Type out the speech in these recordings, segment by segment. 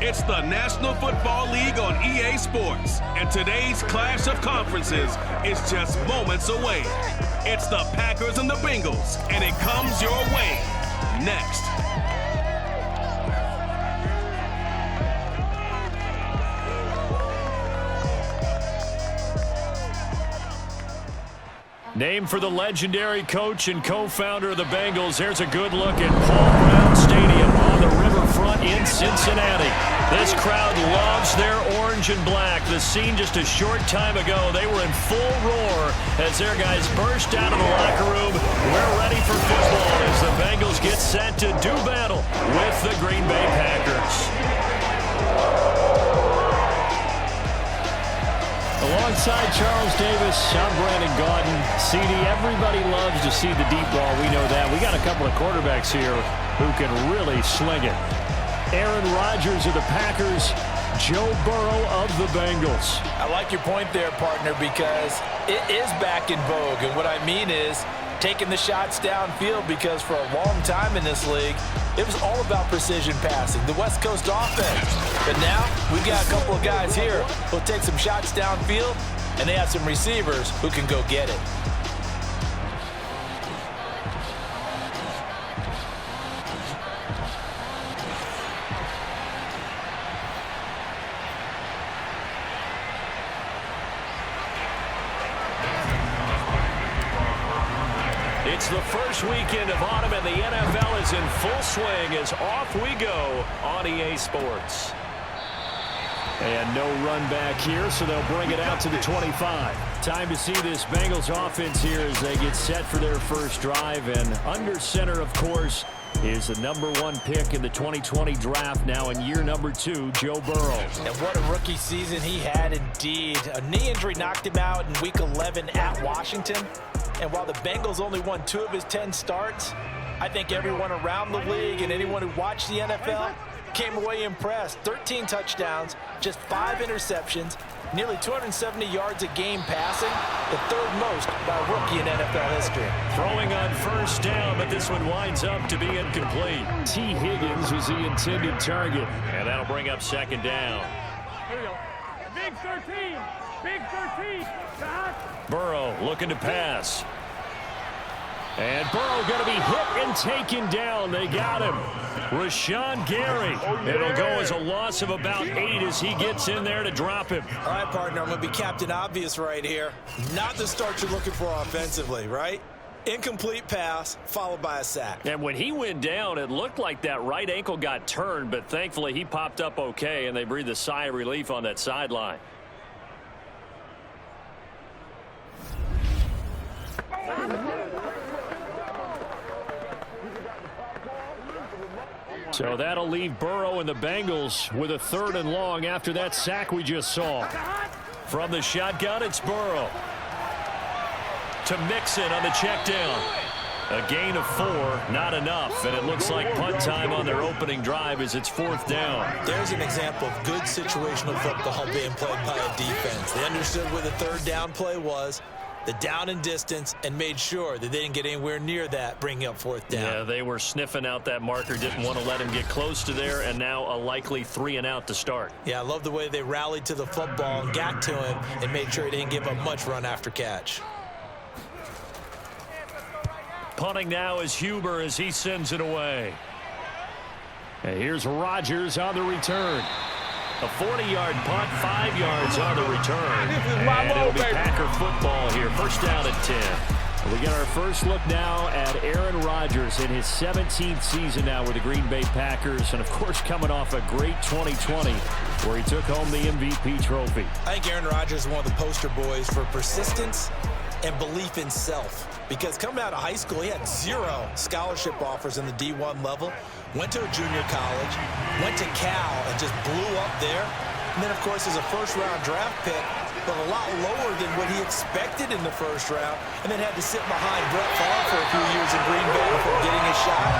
It's the National Football League on EA Sports, and today's clash of conferences is just moments away. It's the Packers and the Bengals, and it comes your way next. Named for the legendary coach and co-founder of the Bengals, there's a good look at Paul Brown Stadium on the riverfront in Cincinnati. This crowd loves their orange and black. The scene just a short time ago, they were in full roar as their guys burst out of the locker room. We're ready for football as the Bengals get set to do battle with the Green Bay Packers. Alongside Charles Davis, I'm Brandon Gaudin. CD, everybody loves to see the deep ball. We know that. We got a couple of quarterbacks here who can really sling it. Aaron Rodgers of the Packers, Joe Burrow of the Bengals. I like your point there, partner, because it is back in vogue. And what I mean is taking the shots downfield, because for a long time in this league, it was all about precision passing, the West Coast offense. But now we've got a couple of guys here who'll take some shots downfield, and they have some receivers who can go get it. It's the first weekend of autumn, and the NFL is in full swing as off we go on EA Sports. And no run back here, so they'll bring it out to the 25. Time to see this Bengals offense here as they get set for their first drive. And under center, of course, is the #1 pick in the 2020 draft, now in year number 2, Joe Burrow. And what a rookie season he had indeed. A knee injury knocked him out in Week 11 at Washington. And while the Bengals only won 2 of his 10 starts, I think everyone around the league and anyone who watched the NFL came away impressed. 13 touchdowns, just 5 interceptions, nearly 270 yards a game passing, the 3rd most by a rookie in NFL history. Throwing on first down, but this one winds up to be incomplete. T. Higgins was the intended target, and that'll bring up 2nd down. Here we go. Big 13. Big 13. Burrow looking to pass. And Burrow going to be hit and taken down. They got him. Rashawn Gary. It'll go as a loss of about 8 as he gets in there to drop him. All right, partner, I'm going to be Captain Obvious right here. Not the start you're looking for offensively, right? Incomplete pass followed by a sack. And when he went down, it looked like that right ankle got turned, but thankfully he popped up okay, and they breathed a sigh of relief on that sideline. So that'll leave Burrow and the Bengals with a 3rd and long after that sack we just saw. From the shotgun, it's Burrow. To Mixon on the check down. A gain of 4, not enough, and it looks like punt time on their opening drive as it's 4th down. There's an example of good situational football being played by a defense. They understood where the 3rd down play was, the down and distance, and made sure that they didn't get anywhere near that, bringing up 4th down. Yeah, they were sniffing out that marker, didn't want to let him get close to there, and now a likely 3 and out to start. Yeah, I love the way they rallied to the football and got to him and made sure he didn't give up much run after catch. Punting now is Huber as he sends it away. And here's Rodgers on the return. A 40-yard punt, 5 yards on the return. And it'll be Packer football here. First down at 10. We get our first look now at Aaron Rodgers in his 17th season now with the Green Bay Packers. And, of course, coming off a great 2020 where he took home the MVP trophy. I think Aaron Rodgers is one of the poster boys for persistence and belief in self. Because coming out of high school, he had 0 scholarship offers in the D1 level. Went to a junior college, went to Cal, and just blew up there. And then, of course, as a first-round draft pick, but a lot lower than what he expected in the first round, and then had to sit behind Brett Favre for a few years in Green Bay before getting a shot.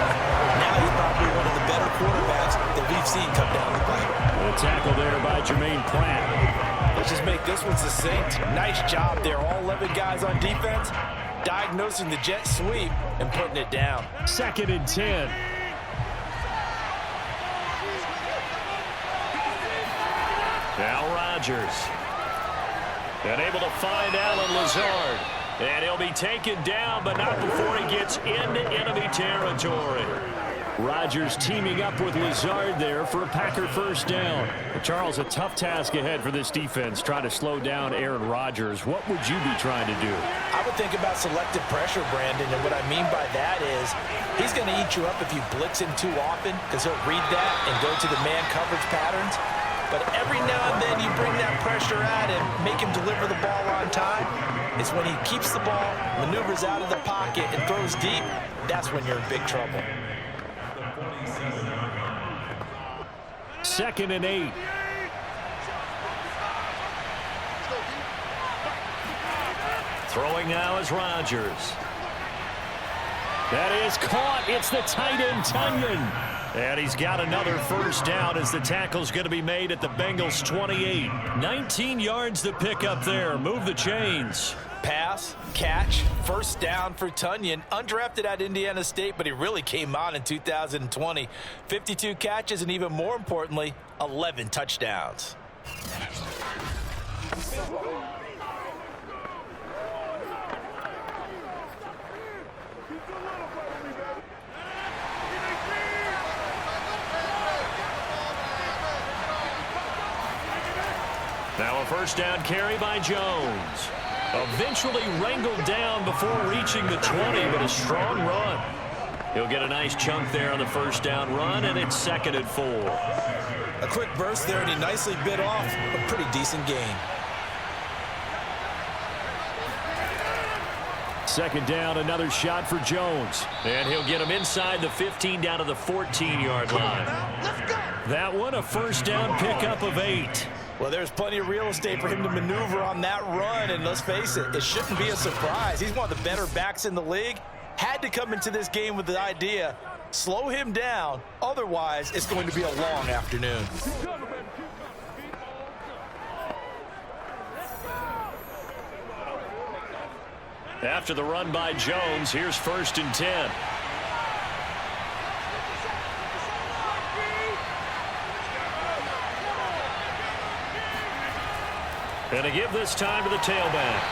Now he's probably one of the better quarterbacks that we've seen come down the pipe. A tackle there by Jermaine Pratt. Let's just make this one succinct. Nice job there. All 11 guys on defense diagnosing the jet sweep and putting it down. 2nd and 10. Rodgers. And able to find Allen Lazard. And he'll be taken down, but not before he gets into enemy territory. Rodgers teaming up with Lazard there for a Packer first down. Charles, a tough task ahead for this defense, trying to slow down Aaron Rodgers. What would you be trying to do? I would think about selective pressure, Brandon, and what I mean by that is he's going to eat you up if you blitz him too often because he'll read that and go to the man coverage patterns. But every now and then you bring that pressure at him, make him deliver the ball on time. It's when he keeps the ball, maneuvers out of the pocket, and throws deep, that's when you're in big trouble. 2nd and 8. Throwing now is Rodgers. That is caught. It's the tight end, Tunyon. And he's got another first down as the tackle's going to be made at the Bengals 28. 19 yards to pick up there. Move the chains. Pass, catch, first down for Tunyon. Undrafted at Indiana State, but he really came on in 2020. 52 catches, and even more importantly, 11 touchdowns. Now a first down carry by Jones. Eventually wrangled down before reaching the 20, but a strong run. He'll get a nice chunk there on the first down run, and it's 2nd and 4. A quick burst there, and he nicely bit off a pretty decent gain. 2nd down, another shot for Jones. And he'll get him inside the 15 down to the 14-yard line. That one, a first down pickup of 8. Well, there's plenty of real estate for him to maneuver on that run, and let's face it, it shouldn't be a surprise. He's one of the better backs in the league. Had to come into this game with the idea, slow him down, otherwise it's going to be a long afternoon. After the run by Jones, here's 1st and 10. And a give this time to the tailback.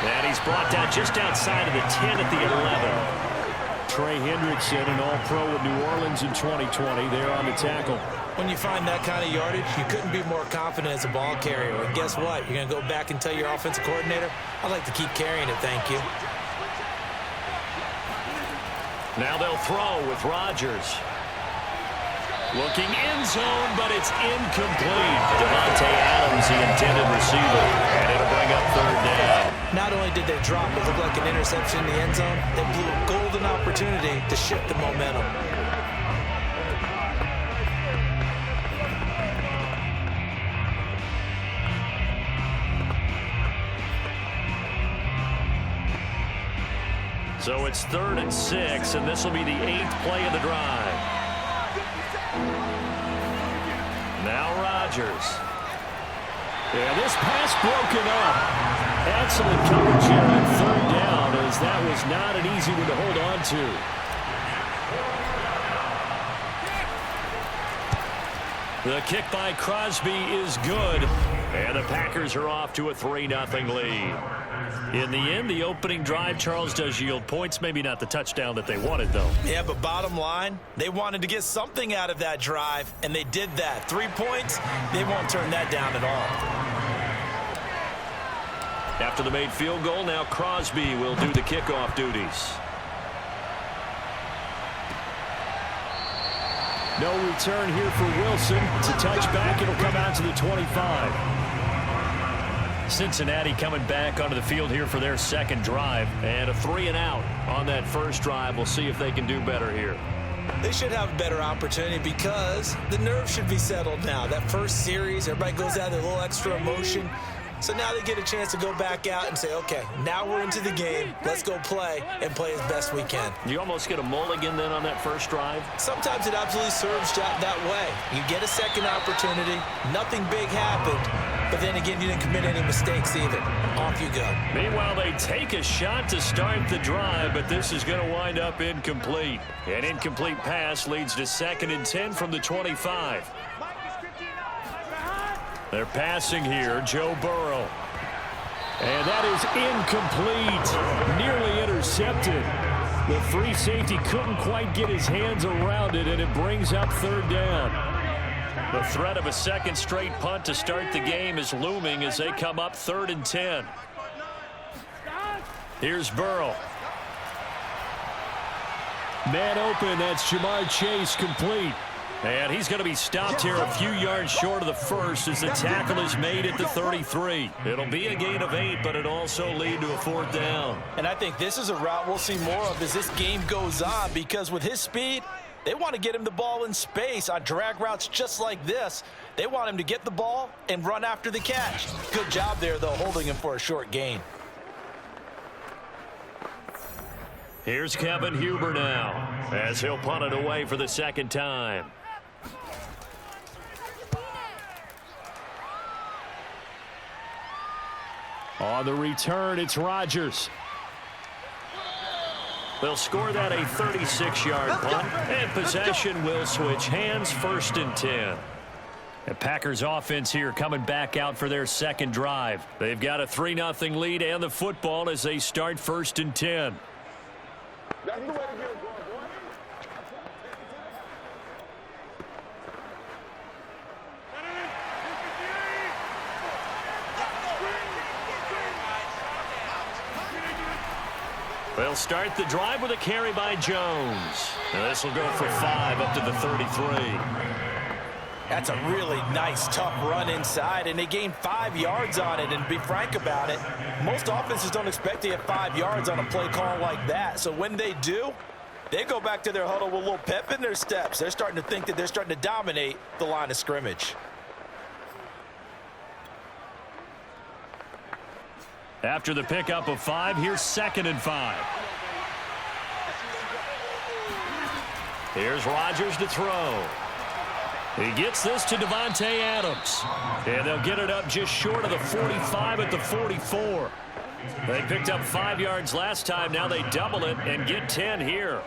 And he's brought down just outside of the 10 at the 11. Trey Hendrickson, an all-pro with New Orleans in 2020, there on the tackle. When you find that kind of yardage, you couldn't be more confident as a ball carrier. And guess what? You're going to go back and tell your offensive coordinator, I'd like to keep carrying it, thank you. Now they'll throw with Rodgers. Looking end zone, but it's incomplete. Devontae Adams, the intended receiver, and it'll bring up 3rd down. Not only did they drop what looked like an interception in the end zone, they blew a golden opportunity to shift the momentum. So it's 3rd and 6, and this will be the 8th play of the drive. Now Rodgers. Yeah, this pass broken up. Excellent coverage here on 3rd down, as that was not an easy one to hold on to. The kick by Crosby is good, and the Packers are off to a 3-0 lead. In the end, the opening drive, Charles, does yield points. Maybe not the touchdown that they wanted, though. Yeah, but bottom line, they wanted to get something out of that drive, and they did that. 3 points, they won't turn that down at all. After the made field goal, now Crosby will do the kickoff duties. No return here for Wilson. It's a touchback. It'll come out to the 25. Cincinnati coming back onto the field here for their 2nd drive. And a 3-and-out on that first drive. We'll see if they can do better here. They should have a better opportunity because the nerves should be settled now. That first series, everybody goes out with a little extra emotion. So now they get a chance to go back out and say, okay, now we're into the game. Let's go play and play as best we can. You almost get a mulligan then on that first drive? Sometimes it absolutely serves that way. You get a second opportunity. Nothing big happened. But then again, you didn't commit any mistakes either. Off you go. Meanwhile, they take a shot to start the drive, but this is going to wind up incomplete. An incomplete pass leads to 2nd and 10 from the 25. They're passing here, Joe Burrow. And that is incomplete. Nearly intercepted. The free safety couldn't quite get his hands around it, and it brings up third down. The threat of a second straight punt to start the game is looming as they come up 3rd and 10. Here's Burrow. Man open, that's Jamar Chase, complete. And he's going to be stopped here a few yards short of the first as the tackle is made at the 33. It'll be a gain of 8, but it'll also lead to a 4th down. And I think this is a route we'll see more of as this game goes on, because with his speed, they want to get him the ball in space on drag routes just like this. They want him to get the ball and run after the catch. Good job there, though, holding him for a short gain. Here's Kevin Huber now as he'll punt it away for the second time. On the return, it's Rodgers. They'll score that a 36-yard punt, and possession will switch hands, 1st and 10. The Packers offense here coming back out for their second drive. They've got a 3-0 lead and the football as they start 1st and 10. That's the way to get it going, boy. They'll start the drive with a carry by Jones. And this will go for 5 up to the 33. That's a really nice, tough run inside, and they gained 5 yards on it. And to be frank about it, most offenses don't expect to get 5 yards on a play call like that. So when they do, they go back to their huddle with a little pep in their steps. They're starting to think that they're starting to dominate the line of scrimmage. After the pickup of 5, here's 2nd and 5. Here's Rodgers to throw. He gets this to Devontae Adams. And they'll get it up just short of the 45 at the 44. They picked up 5 yards last time. Now they double it and get 10 here.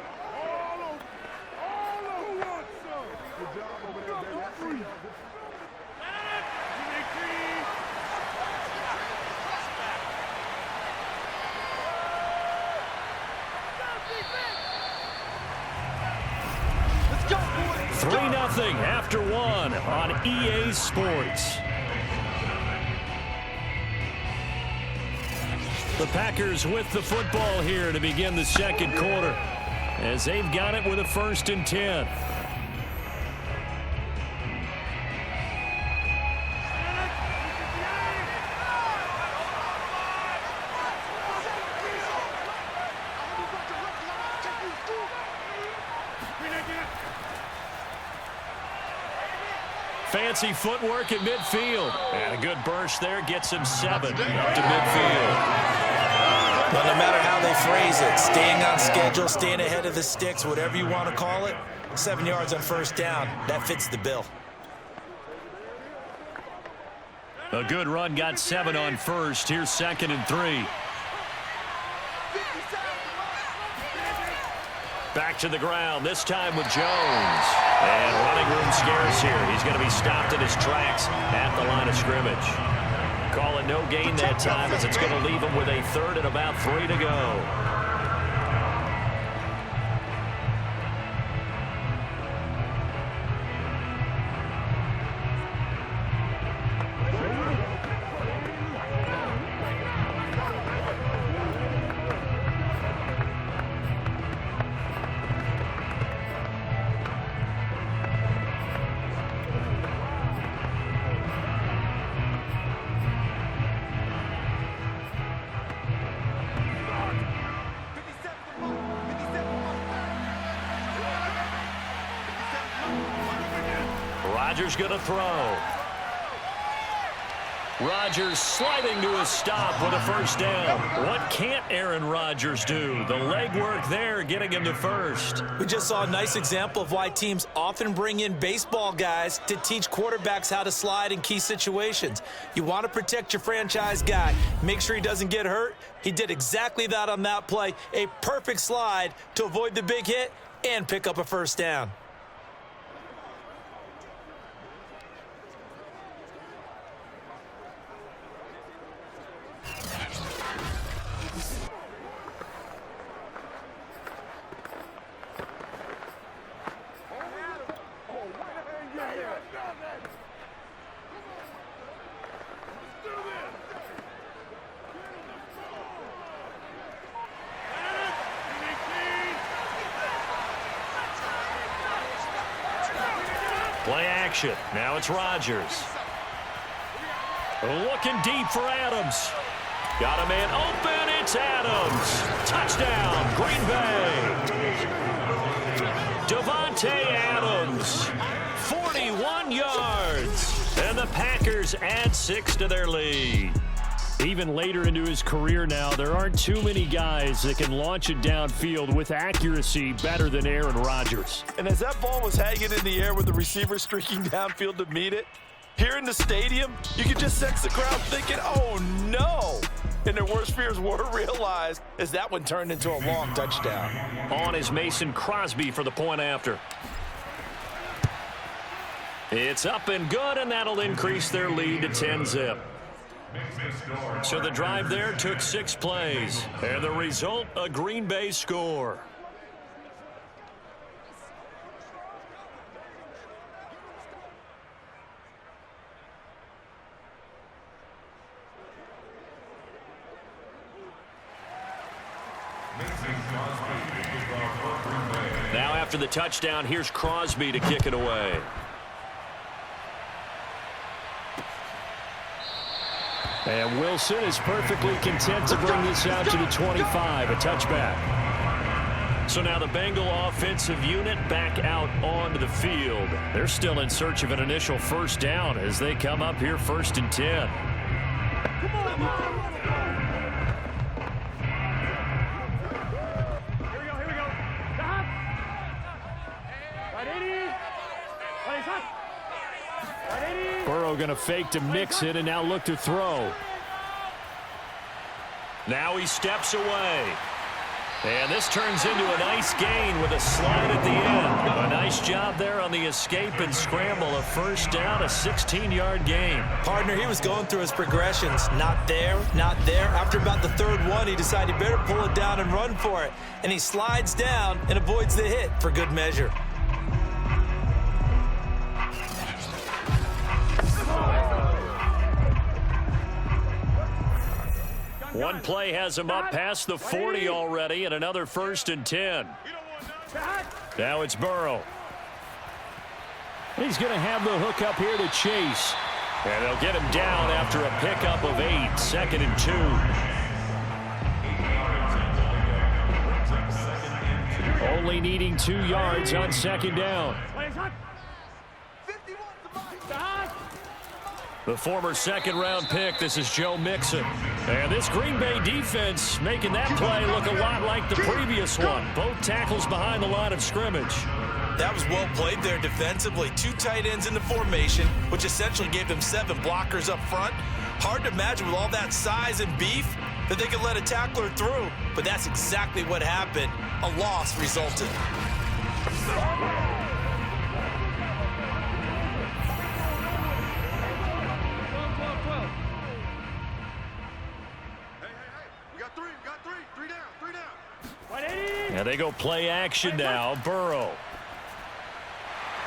Let's go, boy. 3-0 after 1 on EA Sports. The Packers with the football here to begin the second quarter as they've got it with a 1st and 10. Fancy footwork at midfield. And a good burst there gets him 7 up to midfield. But no matter how they phrase it, staying on schedule, staying ahead of the sticks, whatever you want to call it, 7 yards on 1st down, that fits the bill. A good run got 7 on 1st. Here's 2nd and 3. Back to the ground, this time with Jones. And running room scarce here. He's going to be stopped in his tracks at the line of scrimmage. Call it no gain that time as it's going to leave him with a 3rd and about 3 to go. Rodgers going to throw. Rodgers sliding to a stop with a 1st down. What can't Aaron Rodgers do? The legwork there getting him to 1st. We just saw a nice example of why teams often bring in baseball guys to teach quarterbacks how to slide in key situations. You want to protect your franchise guy. Make sure he doesn't get hurt. He did exactly that on that play. A perfect slide to avoid the big hit and pick up a 1st down. Play action. Now it's Rodgers. Looking deep for Adams. Got a man open. It's Adams. Touchdown, Green Bay. Devontae Adams, 41 yards. And the Packers add 6 to their lead. Even later into his career now, there aren't too many guys that can launch it downfield with accuracy better than Aaron Rodgers. And as that ball was hanging in the air with the receiver streaking downfield to meet it, here in the stadium, you could just sense the crowd thinking, oh no! And their worst fears were realized as that one turned into a long touchdown. On is Mason Crosby for the point after. It's up and good, and that'll increase their lead to 10-zip. So the drive there took 6 plays, and the result, a Green Bay score. Now after the touchdown, here's Crosby to kick it away. And Wilson is perfectly content to bring this out to the 25, a touchback. So now the Bengal offensive unit back out onto the field. They're still in search of an initial first down as they come up here 1st and 10. Come on. Here we go. Stop. Right 80. Right hot. Right 80. Burrow going to fake to mix it and now look to throw. Now he steps away. And this turns into a nice gain with a slide at the end. A nice job there on the escape and scramble. A first down, a 16-yard gain. Partner, he was going through his progressions. Not there, not there. After about the 3rd one, he decided he better pull it down and run for it. And he slides down and avoids the hit for good measure. One play has him up past the 40 already, and another 1st and 10. Now it's Burrow. He's going to have the hook up here to Chase. And they'll get him down after a pickup of 8, 2nd and 2. Only needing 2 yards on 2nd down. The former 2nd-round pick, this is Joe Mixon. And this Green Bay defense making that play look a lot like the previous one. Both tackles behind the line of scrimmage. That was well played there defensively. 2 tight ends in the formation, which essentially gave them 7 blockers up front. Hard to imagine with all that size and beef that they could let a tackler through. But that's exactly what happened. A loss resulted. And they go play action now. Burrow.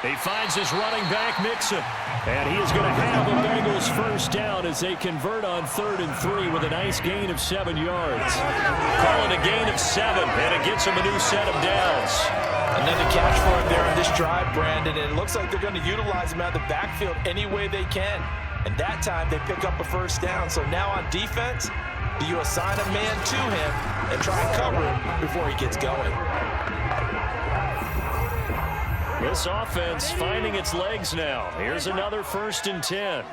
He finds his running back, Mixon. And he is going to have the Bengals first down as they convert on 3rd and 3 with a nice gain of 7 yards. Call it a gain of 7, and it gets him a new set of downs. Another catch for him there on this drive, Brandon, and it looks like they're going to utilize him out of the backfield any way they can. And that time they pick up a first down. So now on defense, do you assign a man to him and try and cover him before he gets going? This offense finding its legs now. Here's another 1st and 10.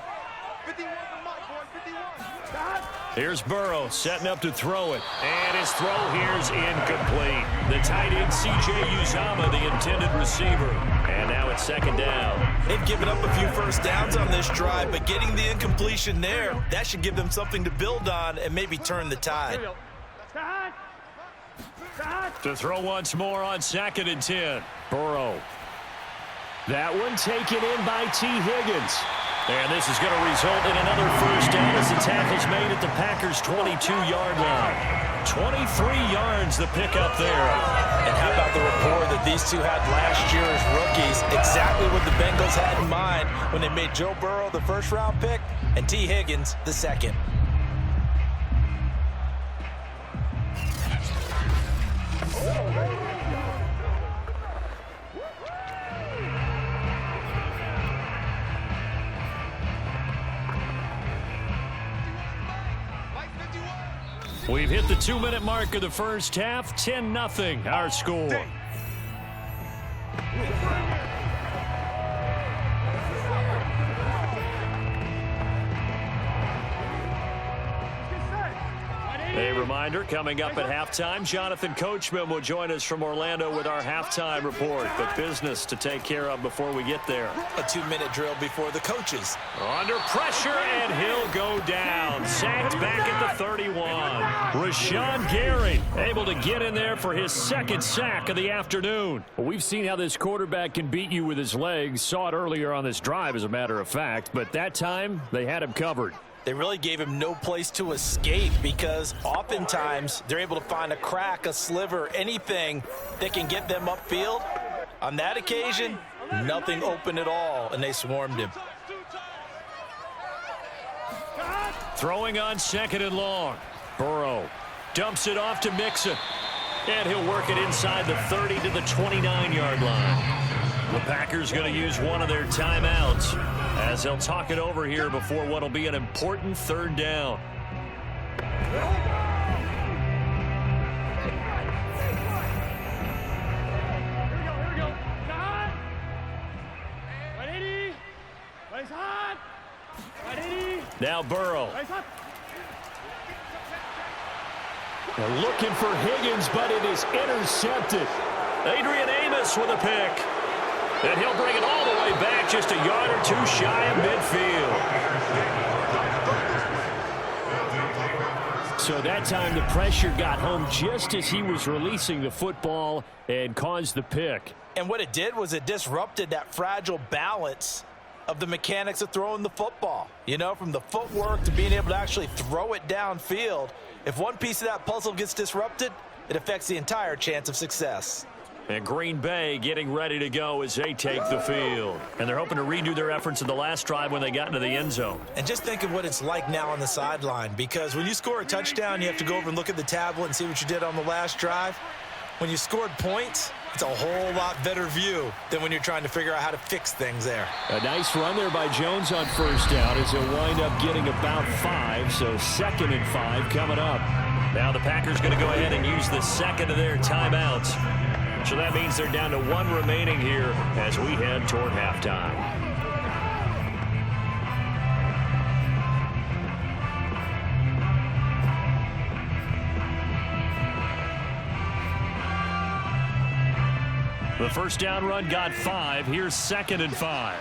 Here's Burrow setting up to throw it. And his throw here's incomplete. The tight end, C.J. Uzomah, the intended receiver. And now it's 2nd down. They've given up a few first downs on this drive, but getting the incompletion there, that should give them something to build on and maybe turn the tide. To throw once more on 2nd and 10. Burrow. That one taken in by T. Higgins. And this is going to result in another first down as the tackle's made at the Packers' 22-yard line. 23 yards the pickup there. And how about the rapport that these two had last year as rookies? Exactly what the Bengals had in mind when they made Joe Burrow the 1st-round pick and T. Higgins the 2nd. We've hit the 2-minute mark of the first half. 10-0 our score. A reminder, coming up at halftime, Jonathan Coachman will join us from Orlando with our halftime report. But business to take care of before we get there. A 2-minute drill before the coaches. Under pressure, and he'll go down. Sacked back at the 31. Rashawn Gary able to get in there for his second sack of the afternoon. Well, we've seen how this quarterback can beat you with his legs. Saw it earlier on this drive, as a matter of fact. But that time, they had him covered. They really gave him no place to escape because oftentimes they're able to find a crack, a sliver, anything that can get them upfield. On that occasion, nothing open at all, and they swarmed him. Throwing on 2nd and long. Burrow dumps it off to Mixon. And he'll work it inside the 30 to the 29-yard line. The Packers going to use one of their timeouts as they'll talk it over here before what will be an important 3rd down. Here we go. Hot. Right 80. Right hot. Right 80. Now Burrow. Right hot. They're looking for Higgins, but it is intercepted. Adrian Amos with a pick. And he'll bring it all the way back just a yard or 2 shy of midfield. So that time the pressure got home just as he was releasing the football and caused the pick. And what it did was it disrupted that fragile balance of the mechanics of throwing the football. You know, from the footwork to being able to actually throw it downfield. If one piece of that puzzle gets disrupted, it affects the entire chance of success. And Green Bay getting ready to go as they take the field. And they're hoping to redo their efforts in the last drive when they got into the end zone. And just think of what it's like now on the sideline, because when you score a touchdown, you have to go over and look at the tablet and see what you did on the last drive. When you scored points, it's a whole lot better view than when you're trying to figure out how to fix things there. A nice run there by Jones on 1st down as he'll wind up getting about 5, so 2nd and 5 coming up. Now the Packers going to go ahead and use the second of their timeouts. So that means they're down to 1 remaining here as we head toward halftime. The 1st down run got 5. Here's 2nd and 5.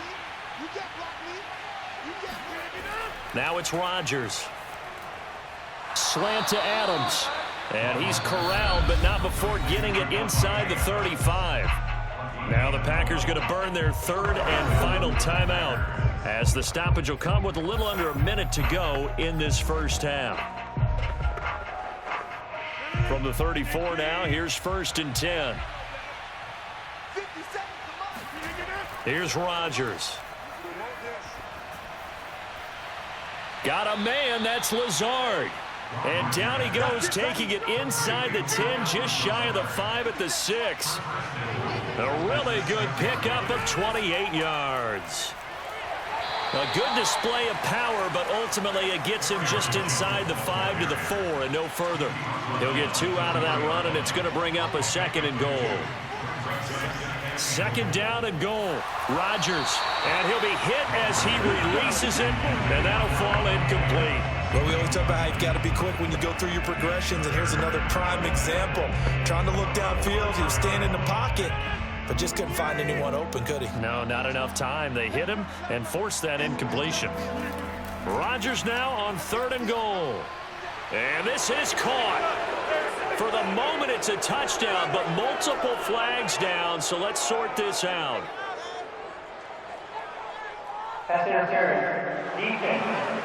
Now it's Rodgers. Slant to Adams. And he's corralled, but not before getting it inside the 35. Now the Packers going to burn their 3rd and final timeout as the stoppage will come with a little under a minute to go in this first half. From the 34 now, here's 1st and 10. Here's Rodgers. Got a man, that's Lazard. And down he goes, taking it inside the 10, just shy of the 5 at the 6. A really good pickup of 28 yards. A good display of power, but ultimately it gets him just inside the 5 to the 4 and no further. He'll get 2 out of that run, and it's going to bring up a 2nd and goal. 2nd down and goal. Rodgers, and he'll be hit as he releases it, and that'll fall incomplete. Well, we always talk about how you've got to be quick when you go through your progressions, and here's another prime example. Trying to look downfield, he was standing in the pocket, but just couldn't find anyone open, could he? No, not enough time. They hit him and forced that incompletion. Rodgers now on 3rd and goal. And this is caught. For the moment, it's a touchdown, but multiple flags down, so let's sort this out. Pass interference. Defense.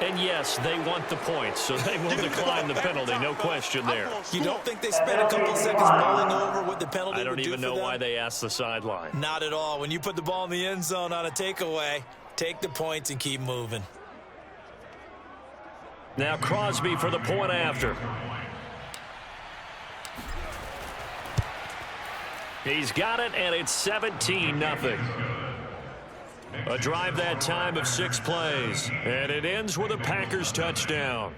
And yes, they want the points, so they will decline the penalty, no question there. You don't think they spent a couple seconds mulling over what the penalty would do for them? I don't even know why they asked the sideline. Not at all. When you put the ball in the end zone on a takeaway, take the points and keep moving. Now Crosby for the point after. He's got it, and it's 17-0. A drive that time of 6 plays, and it ends with a Packers touchdown.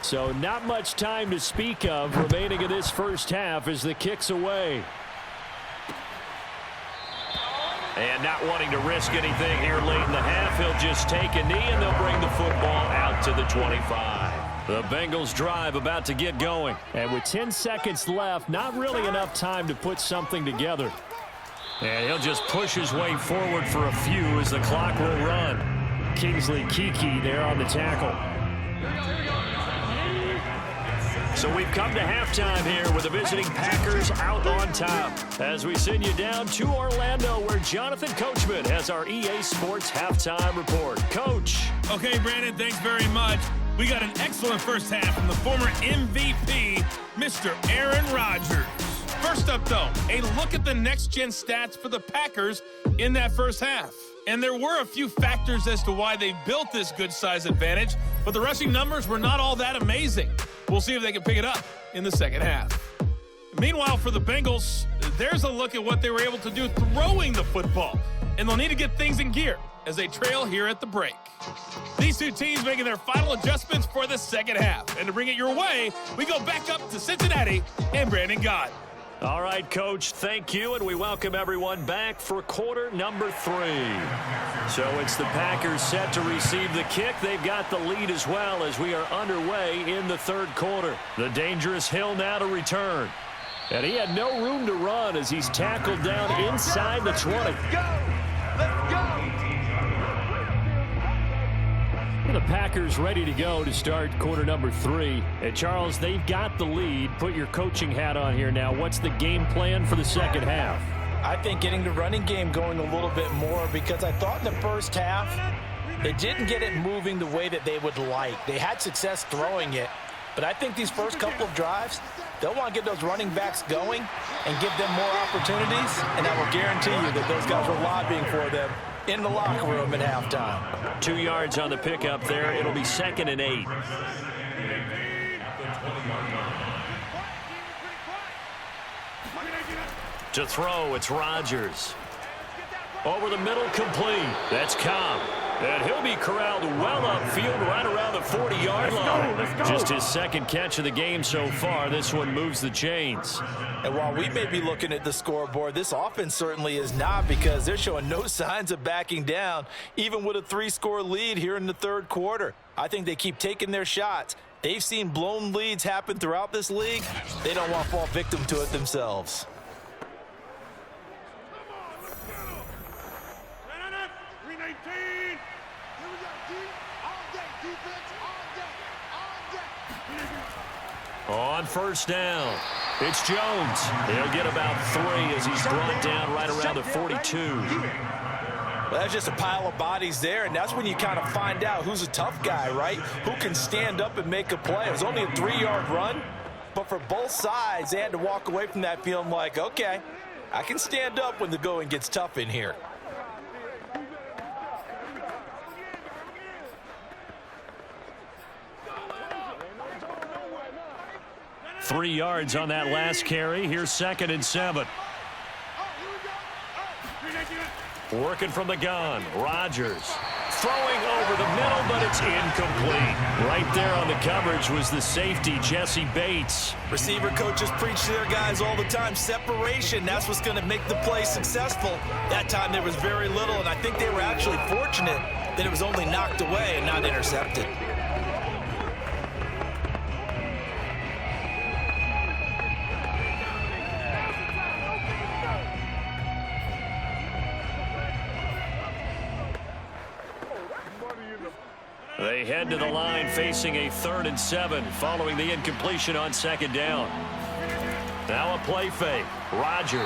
So not much time to speak of remaining in this first half as the kick's away. And not wanting to risk anything here late in the half, he'll just take a knee and they'll bring the football out to the 25. The Bengals drive about to get going. And with 10 seconds left, not really enough time to put something together. And he'll just push his way forward for a few as the clock will run. Kingsley Kiki there on the tackle. So we've come to halftime here with the visiting Packers out on top. As we send you down to Orlando where Jonathan Coachman has our EA Sports halftime report. Coach. Okay, Brandon, thanks very much. We got an excellent first half from the former MVP, Mr. Aaron Rodgers. First up, though, a look at the next-gen stats for the Packers in that first half. And there were a few factors as to why they built this good size advantage, but the rushing numbers were not all that amazing. We'll see if they can pick it up in the second half. Meanwhile, for the Bengals, there's a look at what they were able to do throwing the football, and they'll need to get things in gear as they trail here at the break. These two teams making their final adjustments for the second half. And to bring it your way, we go back up to Cincinnati and Brandon Gott. All right, Coach, thank you, and we welcome everyone back for quarter number 3. So it's the Packers set to receive the kick. They've got the lead as well as we are underway in the third quarter. The dangerous Hill now to return. And he had no room to run as he's tackled down inside the 20. Let's go! The Packers ready to go to start quarter number 3. And Charles, they've got the lead. Put your coaching hat on here now. What's the game plan for the second half? I think getting the running game going a little bit more because I thought in the first half they didn't get it moving the way that they would like. They had success throwing it, but I think these first couple of drives, they'll want to get those running backs going and give them more opportunities, and I will guarantee you that those guys were lobbying for them in the locker room at halftime. 2 yards on the pickup there. It'll be 2nd and 8. To throw, it's Rodgers. Over the middle, complete. That's Cobb. And he'll be corralled well upfield right around the 40-yard line. Just his second catch of the game so far. This one moves the chains. And while we may be looking at the scoreboard, this offense certainly is not because they're showing no signs of backing down, even with a 3-score lead here in the third quarter. I think they keep taking their shots. They've seen blown leads happen throughout this league. They don't want to fall victim to it themselves. On first down, it's Jones. He'll get about 3 as he's brought down right around the 42. Well, that's just a pile of bodies there, and that's when you kind of find out who's a tough guy, right? Who can stand up and make a play. It was only a 3-yard run, but for both sides, they had to walk away from that feeling like, okay, I can stand up when the going gets tough in here. Three yards on that last carry. Here's 2nd and 7. Working from the gun. Rodgers throwing over the middle, but it's incomplete. Right there on the coverage was the safety, Jesse Bates. Receiver coaches preach to their guys all the time. Separation, that's what's going to make the play successful. That time there was very little, and I think they were actually fortunate that it was only knocked away and not intercepted. They head to the line facing a 3rd and 7 following the incompletion on 2nd down. Now a play fake. Rodgers.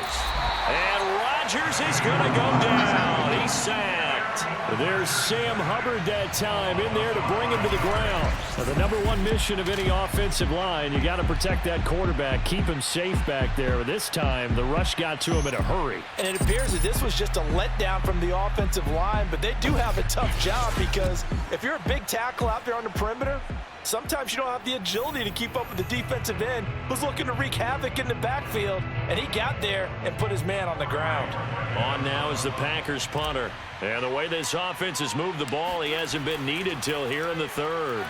And Rodgers is going to go down. He's sacked. There's Sam Hubbard that time in there to bring him to the ground. Now, the #1 mission of any offensive line, you got to protect that quarterback, keep him safe back there. This time, the rush got to him in a hurry. And it appears that this was just a letdown from the offensive line, but they do have a tough job because if you're a big tackle out there on the perimeter, Sometimes you don't have the agility to keep up with the defensive end who's looking to wreak havoc in the backfield, and he got there and put his man on the ground. On now is the Packers punter. And the way this offense has moved the ball, he hasn't been needed till here in the third.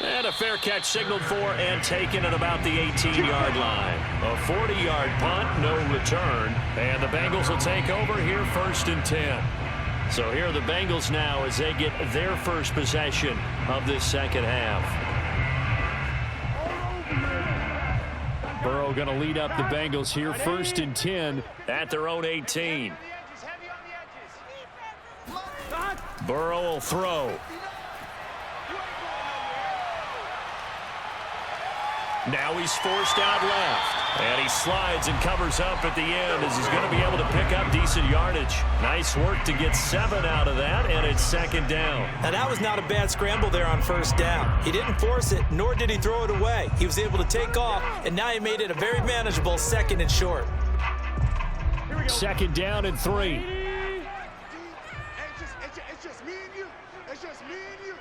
And a fair catch signaled for and taken at about the 18-yard line. A 40-yard punt, no return. And the Bengals will take over here 1st and 10. So here are the Bengals now as they get their first possession of this second half. Burrow going to lead up the Bengals here 1st and 10 at their own 18. Burrow will throw. Now he's forced out left. And he slides and covers up at the end as he's going to be able to pick up decent yardage. Nice work to get 7 out of that, and it's 2nd down. Now that was not a bad scramble there on 1st down. He didn't force it, nor did he throw it away. He was able to take off, and now he made it a very manageable 2nd and short. 2nd down and 3. It's just me and you. It's just me and you.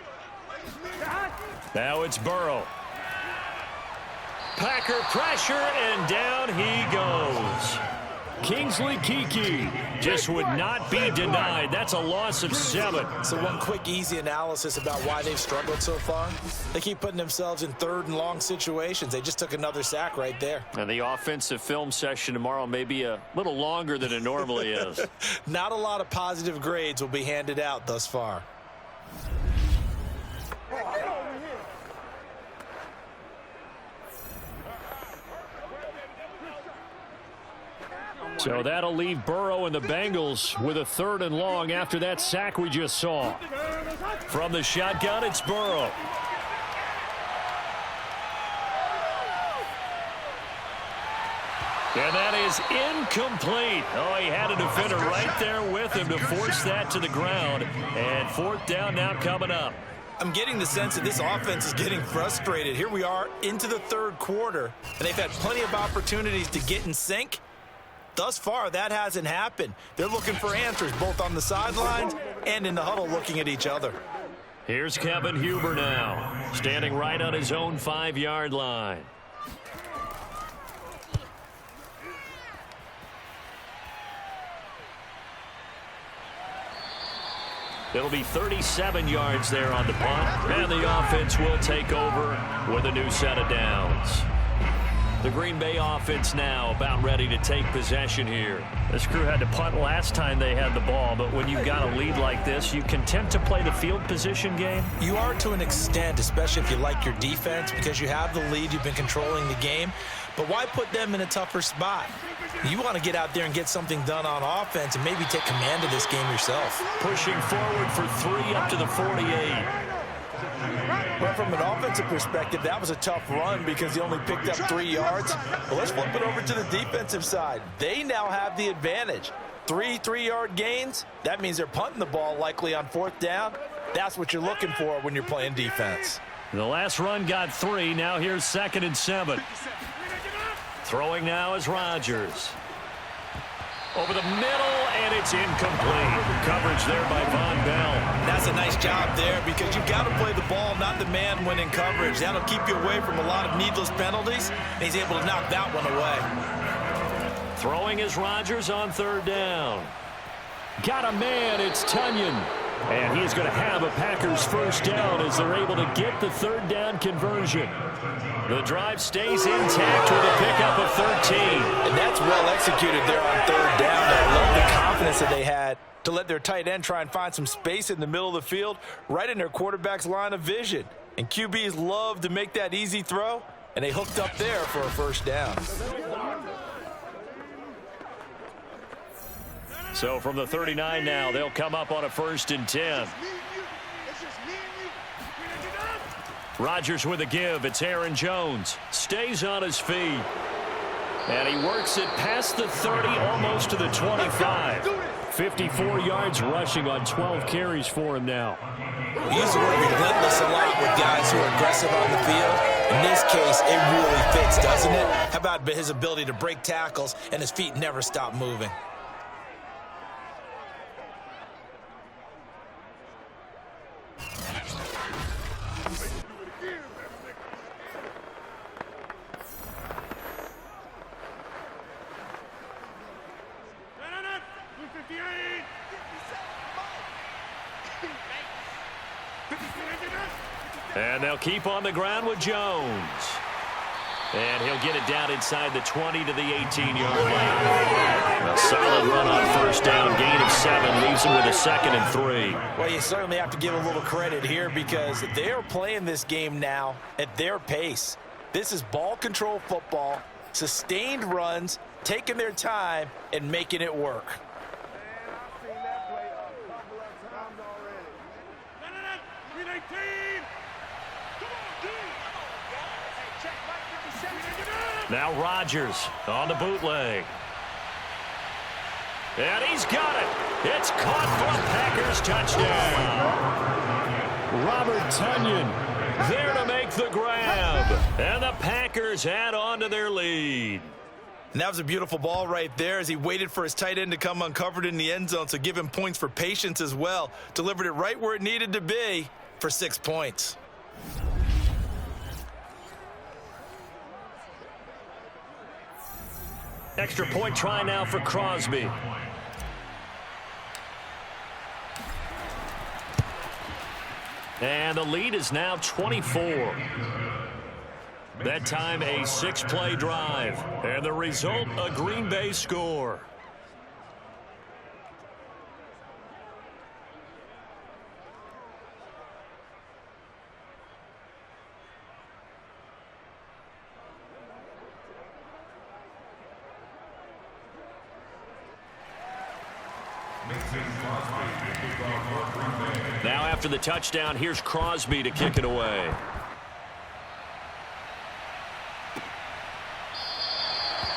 Now it's Burrow. Packer pressure, and down he goes. Kingsley Keke just would not be denied. That's a loss of 7. So one quick, easy analysis about why they've struggled so far. They keep putting themselves in 3rd and long situations. They just took another sack right there. And the offensive film session tomorrow may be a little longer than it normally is. Not a lot of positive grades will be handed out thus far. So that'll leave Burrow and the Bengals with a 3rd and long after that sack we just saw. From the shotgun, it's Burrow. And that is incomplete. Oh, he had a defender right there with him to force that to the ground. And 4th down now coming up. I'm getting the sense that this offense is getting frustrated. Here we are into the 3rd quarter, and they've had plenty of opportunities to get in sync. Thus far, that hasn't happened. They're looking for answers both on the sidelines and in the huddle looking at each other. Here's Kevin Huber now, standing right on his own 5-yard line. It'll be 37 yards there on the punt, and the offense will take over with a new set of downs. The Green Bay offense now about ready to take possession here. This crew had to punt last time they had the ball, but when you've got a lead like this, you content to play the field position game? You are to an extent, especially if you like your defense, because you have the lead, you've been controlling the game. But why put them in a tougher spot? You want to get out there and get something done on offense and maybe take command of this game yourself. Pushing forward for 3 up to the 48. But from an offensive perspective, that was a tough run because he only picked up 3 yards. Well, let's flip it over to the defensive side. They now have the advantage. 3 3-yard gains. That means they're punting the ball likely on 4th down. That's what you're looking for when you're playing defense. The last run got 3. Now here's 2nd and 7. Throwing now is Rodgers. Over the middle, and it's incomplete. Coverage there by Von Bell. That's a nice job there because you've got to play the ball, not the man when in coverage. That'll keep you away from a lot of needless penalties, and he's able to knock that one away. Throwing is Rodgers on 3rd down. Got a man, it's Tunyon. And he's going to have a Packers 1st down as they're able to get the 3rd down conversion. The drive stays intact with a pickup of 13. And that's well executed there on 3rd down. I love the confidence that they had to let their tight end try and find some space in the middle of the field, right in their quarterback's line of vision. And QBs love to make that easy throw, and they hooked up there for a 1st down. So from the 39 now, they'll come up on a 1st and 10. Rodgers with a give. It's Aaron Jones. Stays on his feet. And he works it past the 30, almost to the 25. 54 yards rushing on 12 carries for him now. We use the word relentless a lot with guys who are aggressive on the field. In this case, it really fits, doesn't it? How about his ability to break tackles and his feet never stop moving? And they'll keep on the ground with Jones. And he'll get it down inside the 20 to the 18-yard line. A solid run on first down, gain of 7, leaves him with a 2nd and 3. Well, you certainly have to give a little credit here because they're playing this game now at their pace. This is ball control football, sustained runs, taking their time, and making it work. Now Rodgers on the bootleg. And he's got it. It's caught for a Packers touchdown. Robert Tonyan there to make the grab. And the Packers add on to their lead. And that was a beautiful ball right there as he waited for his tight end to come uncovered in the end zone, so give him points for patience as well. Delivered it right where it needed to be for 6 points. Extra point try now for Crosby. And the lead is now 24. That time a 6-play drive. And the result, a Green Bay score. Now after the touchdown, here's Crosby to kick it away.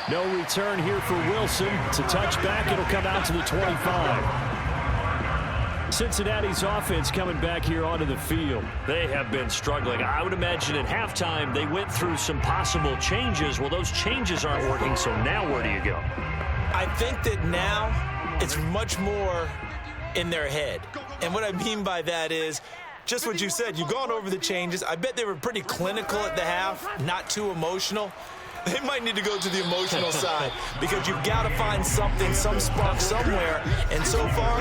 No return here for Wilson. To touch back, it'll come out to the 25. Cincinnati's offense coming back here onto the field. They have been struggling. I would imagine at halftime they went through some possible changes. Well, those changes aren't working, so now where do you go? I think that now it's much more in their head. And what I mean by that is just what you said. You've gone over the changes. I bet they were pretty clinical at the half, not too emotional. They might need to go to the emotional side because you've got to find something, some spark somewhere. And so far,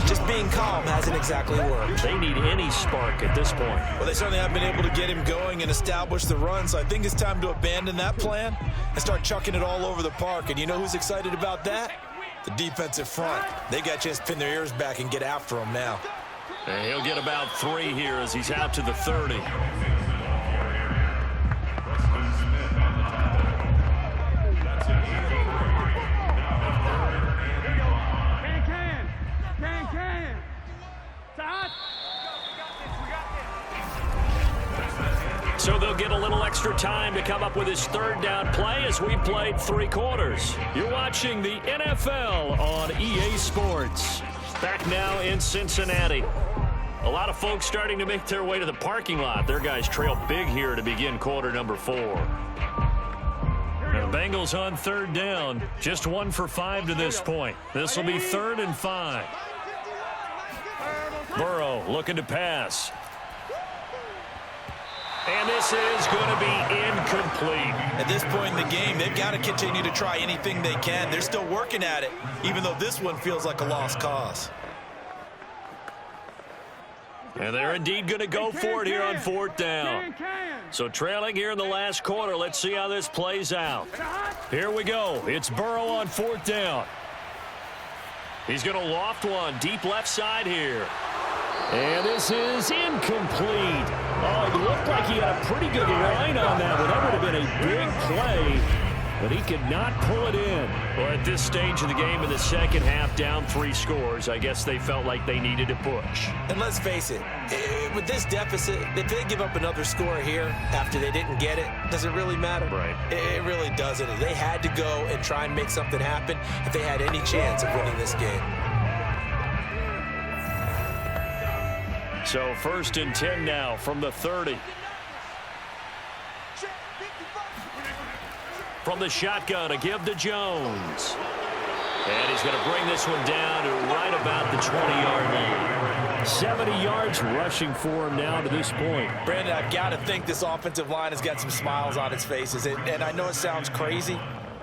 just being calm hasn't exactly worked. They need any spark at this point. Well, they certainly haven't been able to get him going and establish the run, so I think it's time to abandon that plan and start chucking it all over the park. And you know who's excited about that? The defensive front. They got a chance to pin their ears back and get after him now. And he'll get about 3 here as he's out to the 30. So they'll get a little extra time to come up with his 3rd down play as we played 3 quarters. You're watching the NFL on EA Sports. Back now in Cincinnati. A lot of folks starting to make their way to the parking lot. Their guys trail big here to begin quarter number 4. Now the Bengals on 3rd down. Just 1 for 5 to this point. This will be 3rd and 5. Burrow looking to pass. And this is going to be incomplete. At this point in the game, they've got to continue to try anything they can. They're still working at it, even though this one feels like a lost cause. And they're indeed going to go for it here on 4th down. So trailing here in the last quarter. Let's see how this plays out. Here we go. It's Burrow on 4th down. He's going to loft one deep left side here. And this is incomplete. Oh, it looked like he had a pretty good line on that one. That would have been a big play, but he could not pull it in. Well, at this stage of the game in the second half, down 3 scores, I guess they felt like they needed to push. And let's face it, with this deficit, if they give up another score here after they didn't get it, does it really matter? Right. It really doesn't. They had to go and try and make something happen if they had any chance of winning this game. So 1st and 10 now from the 30. From the shotgun, a give to Jones. And he's going to bring this one down to right about the 20-yard line. 70 yards rushing for him now to this point. Brandon, I've got to think this offensive line has got some smiles on its faces. And I know it sounds crazy,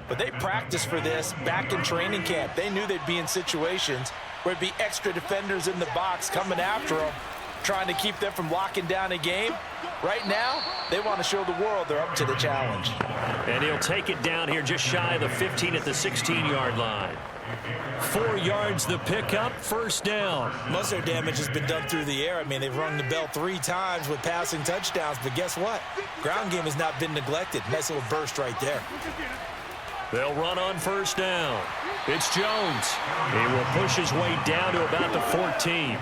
but they practiced for this back in training camp. They knew they'd be in situations where it'd be extra defenders in the box coming after them. trying to keep them from locking down a game. Right now, they want to show the world they're up to the challenge. And he'll take it down here just shy of the 15 at the 16-yard line. 4 yards the pickup, first down. Most of their damage has been done through the air. I mean, they've rung the bell 3 times with passing touchdowns, but guess what? Ground game has not been neglected. Nice little burst right there. They'll run on first down. It's Jones. He will push his way down to about the 14.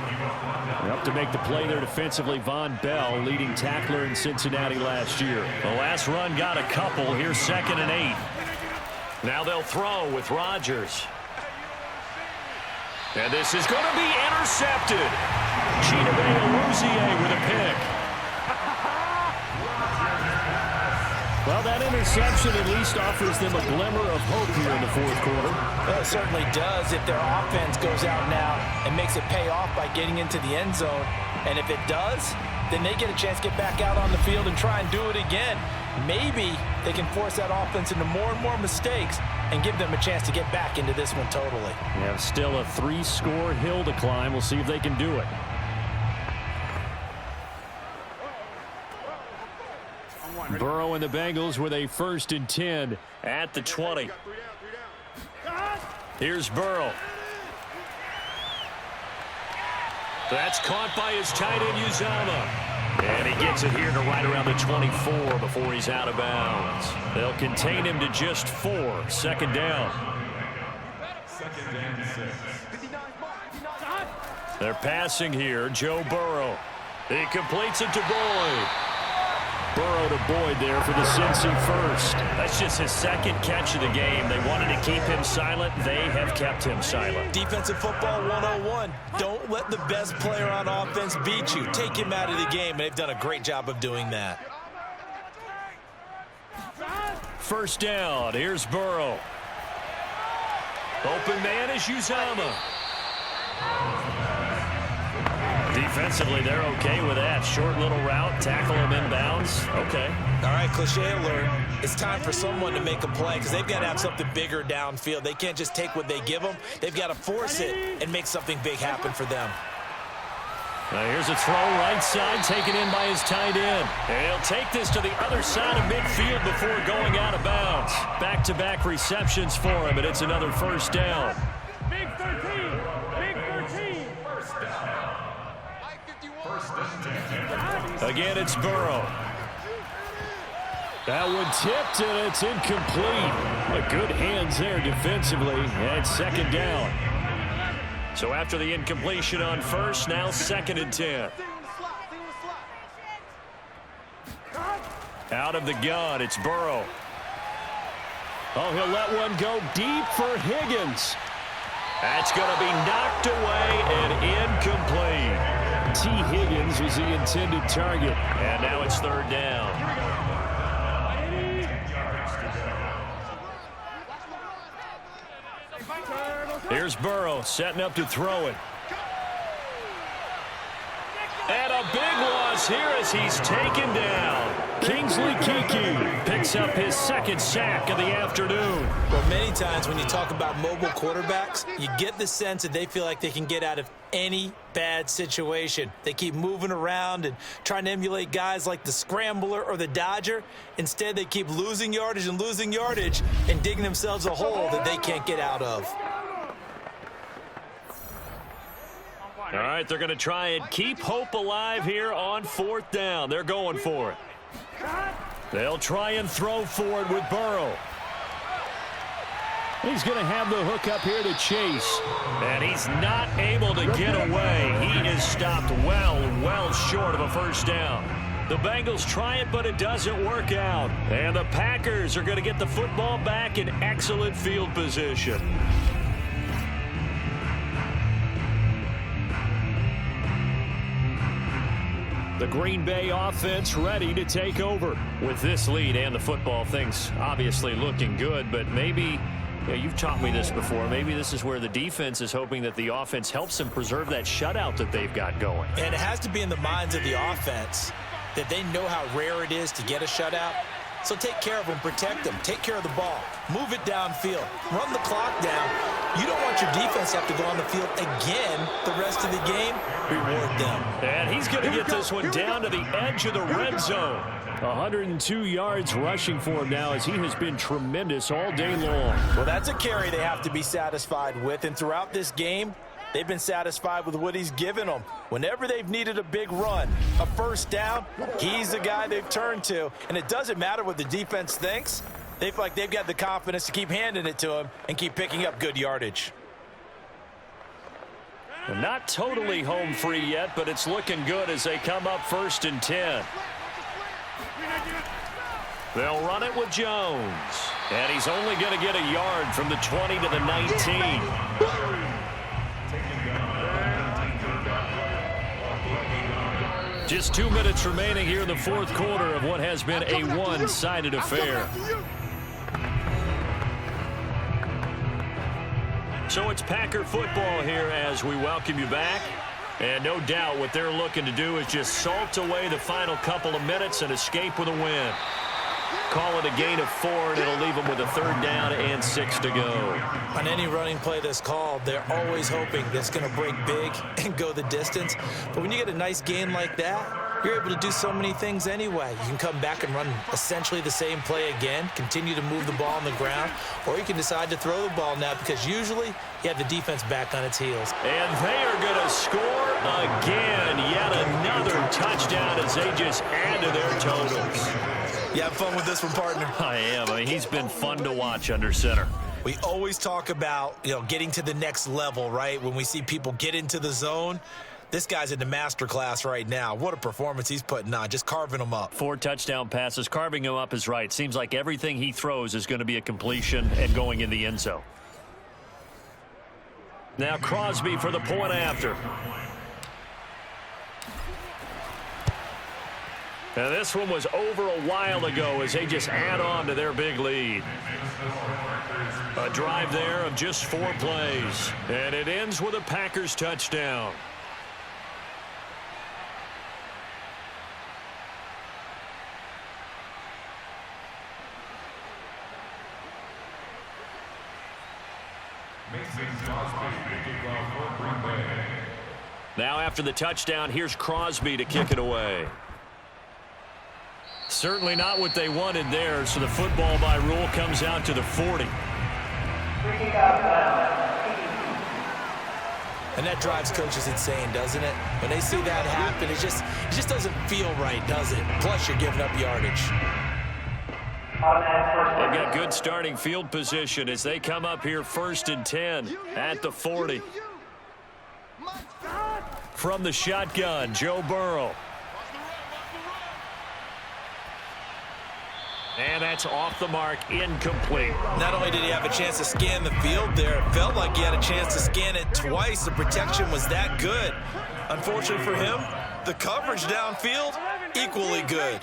Up to make the play there defensively, Von Bell, leading tackler in Cincinnati last year. The last run got a couple. Here's 2nd and 8. Now they'll throw with Rodgers. And this is going to be intercepted. Chidobe Awuzie with a pick. Well, that interception at least offers them a glimmer of hope here in the 4th quarter. Well, it certainly does if their offense goes out now and makes it pay off by getting into the end zone. And if it does, then they get a chance to get back out on the field and try and do it again. Maybe they can force that offense into more and more mistakes and give them a chance to get back into this one totally. Yeah, still a 3-score hill to climb. We'll see if they can do it. Burrow and the Bengals with a 1st and 10 at the 20. Here's Burrow. That's caught by his tight end, Uzomah. And he gets it here to right around the 24 before he's out of bounds. They'll contain him to just 4. 2nd down. They're passing here. Joe Burrow. He completes it to Boyd. Burrow to Boyd there for the Cincy 1st. That's just his 2nd catch of the game. They wanted to keep him silent. They have kept him silent. Defensive football 101. Don't let the best player on offense beat you. Take him out of the game, and they've done a great job of doing that. 1st down. Here's Burrow. Open man is Uzomah. Defensively, they're okay with that. Short little route, tackle him inbounds. Okay. All right, cliche alert. It's time for someone to make a play because they've got to have something bigger downfield. They can't just take what they give them. They've got to force it and make something big happen for them. Now here's a throw right side, taken in by his tight end. And he'll take this to the other side of midfield before going out of bounds. Back-to-back receptions for him, and it's another 1st down. Big 13. Big 13. Again, it's Burrow. That one tipped, and it's incomplete. But good hands there defensively, and 2nd down. So after the incompletion on 1st, now 2nd and 10. Out of the gun, it's Burrow. Oh, he'll let one go deep for Higgins. That's going to be knocked away and incomplete. T. Higgins was the intended target. And now it's 3rd down. Here's Burrow setting up to throw it. And a big loss here as he's taken down. Kingsley Keke picks up his 2nd sack of the afternoon. Well, many times when you talk about mobile quarterbacks, you get the sense that they feel like they can get out of any bad situation. They keep moving around and trying to emulate guys like the Scrambler or the Dodger. Instead, they keep losing yardage and digging themselves a hole that they can't get out of. All right, they're going to try and keep hope alive here on 4th down. They're going for it. They'll try and throw for it with Burrow. He's going to have the hook up here to Chase. And he's not able to get away. He is stopped well short of a 1st down. The Bengals try it, but it doesn't work out. And the Packers are going to get the football back in excellent field position. The Green Bay offense ready to take over. With this lead and the football, things obviously looking good, but maybe, you've taught me this before, maybe this is where the defense is hoping that the offense helps them preserve that shutout that they've got going. And it has to be in the minds of the offense that they know how rare it is to get a shutout. So take care of them, protect them, take care of the ball, move it downfield, run the clock down. You don't want your defense to have to go on the field again the rest of the game. Reward them. And he's going to get this one down to the edge of the red zone. 102 yards rushing for him now as he has been tremendous all day long. Well, that's a carry they have to be satisfied with. And throughout this game, they've been satisfied with what he's given them. Whenever they've needed a big run, a first down, he's the guy they've turned to. And it doesn't matter what the defense thinks. They feel like they've got the confidence to keep handing it to him and keep picking up good yardage. Well, not totally home free yet, but it's looking good as they come up 1st and 10. They'll run it with Jones. And he's only going to get a yard from the 20 to the 19. Just 2 minutes remaining here in the fourth quarter of what has been a one-sided affair. So it's Packer football here as we welcome you back. And no doubt what they're looking to do is just salt away the final couple of minutes and escape with a win. Call it a gain of 4, and it'll leave them with a 3rd down and 6 to go. On any running play that's called, they're always hoping that's going to break big and go the distance. But when you get a nice gain like that, you're able to do so many things anyway. You can come back and run essentially the same play again, continue to move the ball on the ground, or you can decide to throw the ball now because usually you have the defense back on its heels. And they are going to score again. Yet another touchdown as they just add to their totals. You have fun with this one, partner? I am. I mean, he's been fun to watch under center. We always talk about, getting to the next level, right? When we see people get into the zone, this guy's in the master class right now. What a performance he's putting on, just carving them up. 4 touchdown passes. Carving him up is right. Seems like everything he throws is going to be a completion and going in the end zone. Now Crosby for the point after. And this one was over a while ago as they just add on to their big lead. A drive there of just 4 plays. And it ends with a Packers touchdown. Now after the touchdown, here's Crosby to kick it away. Certainly not what they wanted there, so the football by rule comes out to the 40. And that drives coaches insane, doesn't it? When they see that happen, it just doesn't feel right, does it? Plus, you're giving up yardage. They've got good starting field position as they come up here 1st and 10 at the 40. From the shotgun, Joe Burrow. And that's off the mark, incomplete. Not only did he have a chance to scan the field there, it felt like he had a chance to scan it twice. The protection was that good. Unfortunately for him, the coverage downfield, equally good.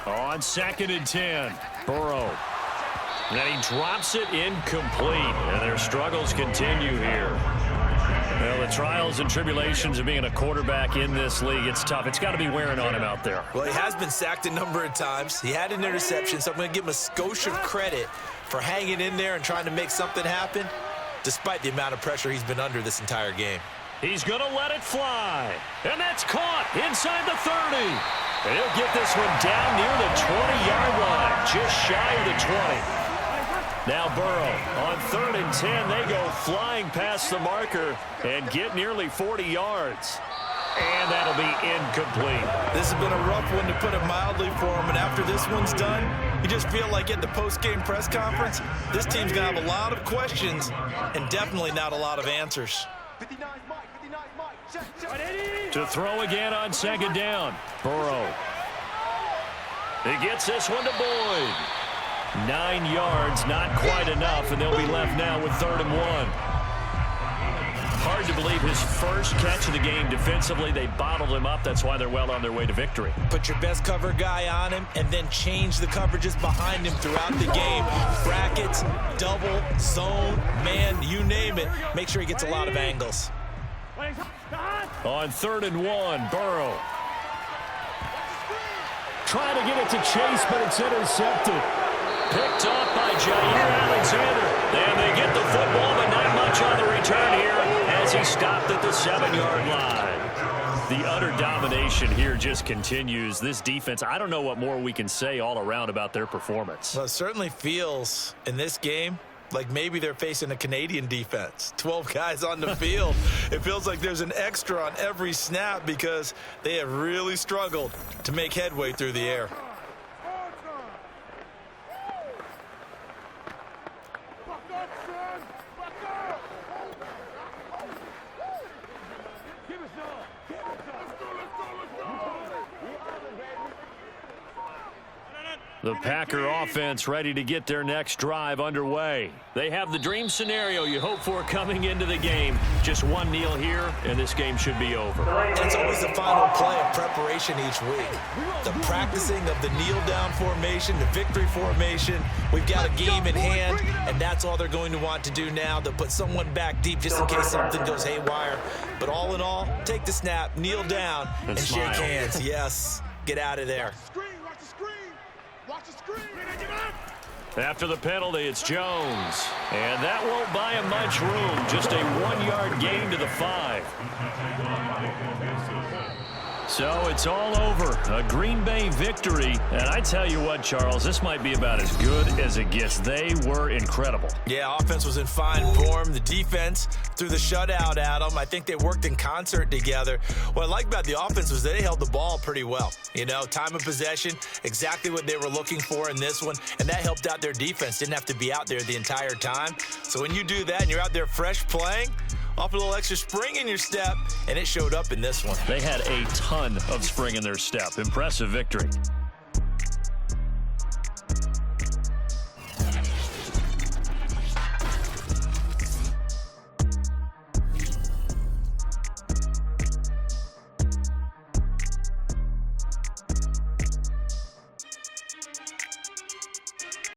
On 2nd and 10, Burrow. And then he drops it incomplete. And their struggles continue here. Well, the trials and tribulations of being a quarterback in this league, it's tough. It's got to be wearing on him out there. Well, he has been sacked a number of times. He had an interception, so I'm going to give him a skosh of credit for hanging in there and trying to make something happen, despite the amount of pressure he's been under this entire game. He's going to let it fly. And that's caught inside the 30. And he'll get this one down near the 20-yard line, just shy of the 20. Now Burrow on 3rd and 10. They go flying past the marker and get nearly 40 yards. And that'll be incomplete. This has been a rough one, to put it mildly, for him. And after this one's done, you just feel like at the post-game press conference, this team's going to have a lot of questions and definitely not a lot of answers. To throw again on 2nd down. Burrow. He gets this one to Boyd. 9 yards, not quite enough, and they'll be left now with 3rd and 1. Hard to believe his first catch of the game defensively. They bottled him up. That's why they're well on their way to victory. Put your best cover guy on him and then change the coverages behind him throughout the game. Brackets, double, zone, man, you name it. Make sure he gets a lot of angles. On 3rd and 1, Burrow. trying to get it to Chase, but it's intercepted. Picked off by Jair Alexander. And they get the football, but not much on the return here as he stopped at the 7-yard line. The utter domination here just continues. This defense, I don't know what more we can say all around about their performance. Well, it certainly feels in this game like maybe they're facing a Canadian defense. 12 guys on the field. It feels like there's an extra on every snap because they have really struggled to make headway through the air. The Packer offense ready to get their next drive underway. They have the dream scenario you hope for coming into the game. Just one kneel here, and this game should be over. It's always the final play of preparation each week. The practicing of the kneel-down formation, the victory formation. We've got a game in hand, and that's all they're going to want to do now, to put someone back deep just in case something goes haywire. But all in all, take the snap, kneel down, and shake hands. Yes, get out of there. After the penalty, it's Jones. And that won't buy him much room. Just a 1-yard gain to the 5. So it's all over. A Green Bay victory. And I tell you what, Charles, this might be about as good as it gets. They were incredible. Yeah, offense was in fine form. The defense threw the shutout at them. I think they worked in concert together. What I like about the offense was they held the ball pretty well. You know, time of possession, exactly what they were looking for in this one. And that helped out their defense. Didn't have to be out there the entire time. So when you do that and you're out there fresh playing, off a little extra spring in your step, and it showed up in this one. They had a ton of spring in their step. Impressive victory.